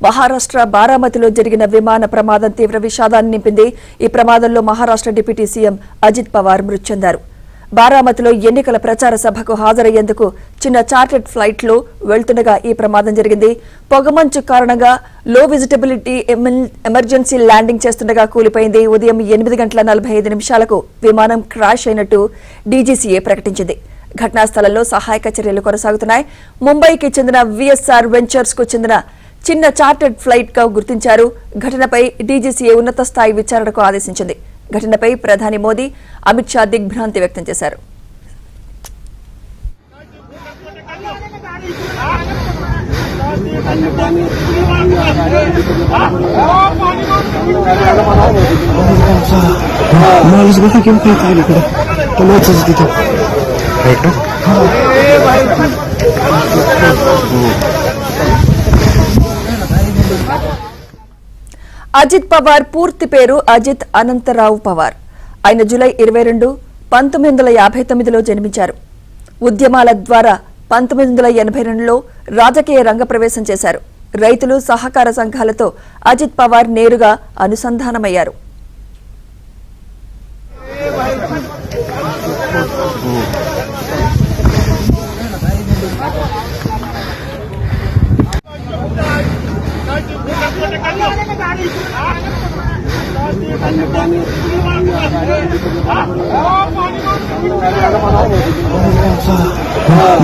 మహారాష్ట్ర బారామతిలో జరిగిన విమాన ప్రమాదం తీవ్ర విషాదాన్ని నింపింది. ఈ ప్రమాదంలో మహారాష్ట్ర డిప్యూటీ సీఎం అజిత్ పవార్ మృతి చెందారు. బారామతిలో ఎన్నికల ప్రచార సభకు హాజరయ్యేందుకు చిన్న చార్టెడ్ ఫ్లైట్ లో వెళ్తుండగా ఈ ప్రమాదం జరిగింది. పొగమంచు కారణంగా లో విజిటబిలిటీ ఎమర్జెన్సీ ల్యాండింగ్ చేస్తుండగా కూలిపోయింది. ఉదయం 8:45 విమానం క్రాష్ అయినట్టు డీజీసీఏ ప్రకటించింది. ఘటనా స్థలంలో సహాయక చర్యలు కొనసాగుతున్నాయి. ముంబైకి చెందిన విఎస్ఆర్ వెంచర్స్ కు చెందిన చిన్న చార్టెడ్ ఫ్లైట్ గా గుర్తించారు. ఘటనపై డీజీసీఏ ఉన్నత స్థాయి విచారణకు ఆదేశించింది. ఘటనపై ప్రధాని మోదీ, అమిత్ షా దిగ్భ్రాంతి వ్యక్తం చేశారు. అజిత్ పవార్ పూర్తి పేరు అజిత్ అనంతరావు పవార్. ఆయన జూలై 22, 1959లో జన్మించారు. ఉద్యమాల ద్వారా 1982లో రాజకీయ రంగ ప్రవేశం చేశారు. రైతులు, సహకార సంఘాలతో అజిత్ పవార్ నేరుగా అనుసంధానమయ్యారు.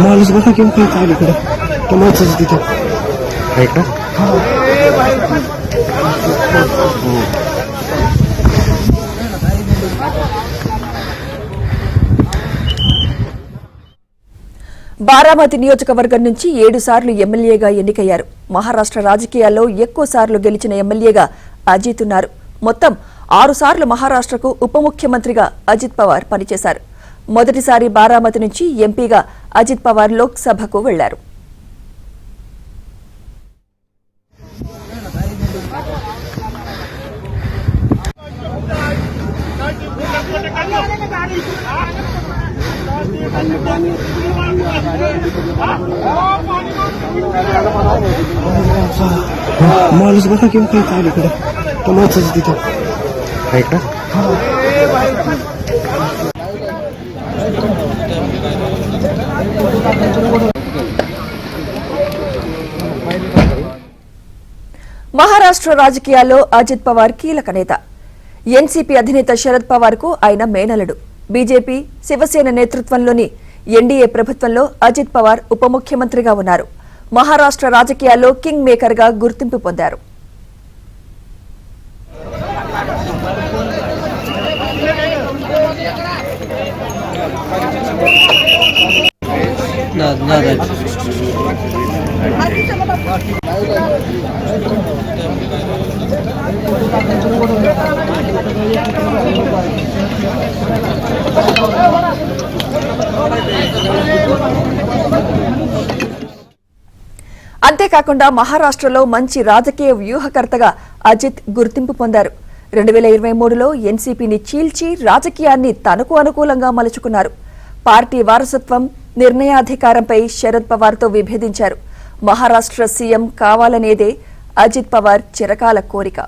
माणूस बघा किंवा काही काय इकडे टमाटरच तिथं आहे का. బారామతి నియోజకవర్గం నుంచి 7 సార్లు ఎమ్మెల్యేగా ఎన్నికయ్యారు. మహారాష్ట్ర రాజకీయాల్లో ఎక్కువ సార్లు గెలిచిన ఎమ్మెల్యేగా అజిత్ ఉన్నారు. మొత్తం 6 సార్లు మహారాష్ట్రకు ఉప ముఖ్యమంత్రిగా అజిత్ పవార్ పనిచేశారు. మొదటిసారి బారామతి నుంచి ఎంపీగా అజిత్ పవార్ లోక్సభకు వెళ్లారు. माणूस बघा किंवा काही काय इकडे टमाटरच तिथं आहे का. మహారాష్ట్ర రాజకీయాల్లో అజిత్ పవార్ కీలక నేత. ఎన్సీపీ అధినేత శరద్ పవార్ కు ఆయన మేనలుడు. బీజేపీ, శివసేన నేతృత్వంలోని ఎన్డీఏ ప్రభుత్వంలో అజిత్ పవార్ ఉప ముఖ్యమంత్రిగా ఉన్నారు. మహారాష్ట్ర రాజకీయాల్లో కింగ్ మేకర్ గా గుర్తింపు పొందారు. అంతేకాకుండా మహారాష్ట్రలో మంచి రాజకీయ వ్యూహకర్తగా అజిత్ గుర్తింపు పొందారు. 2023లో ఎన్సీపీని చీల్చి రాజకీయాన్ని తనకు అనుకూలంగా మలుచుకున్నారు. పార్టీ వారసత్వం, నిర్ణయాధికారంపై శరద్ పవార్తో విభేదించారు. మహారాష్ట్ర సీఎం కావాలనేదే అజిత్ పవార్ చిరకాల కోరిక.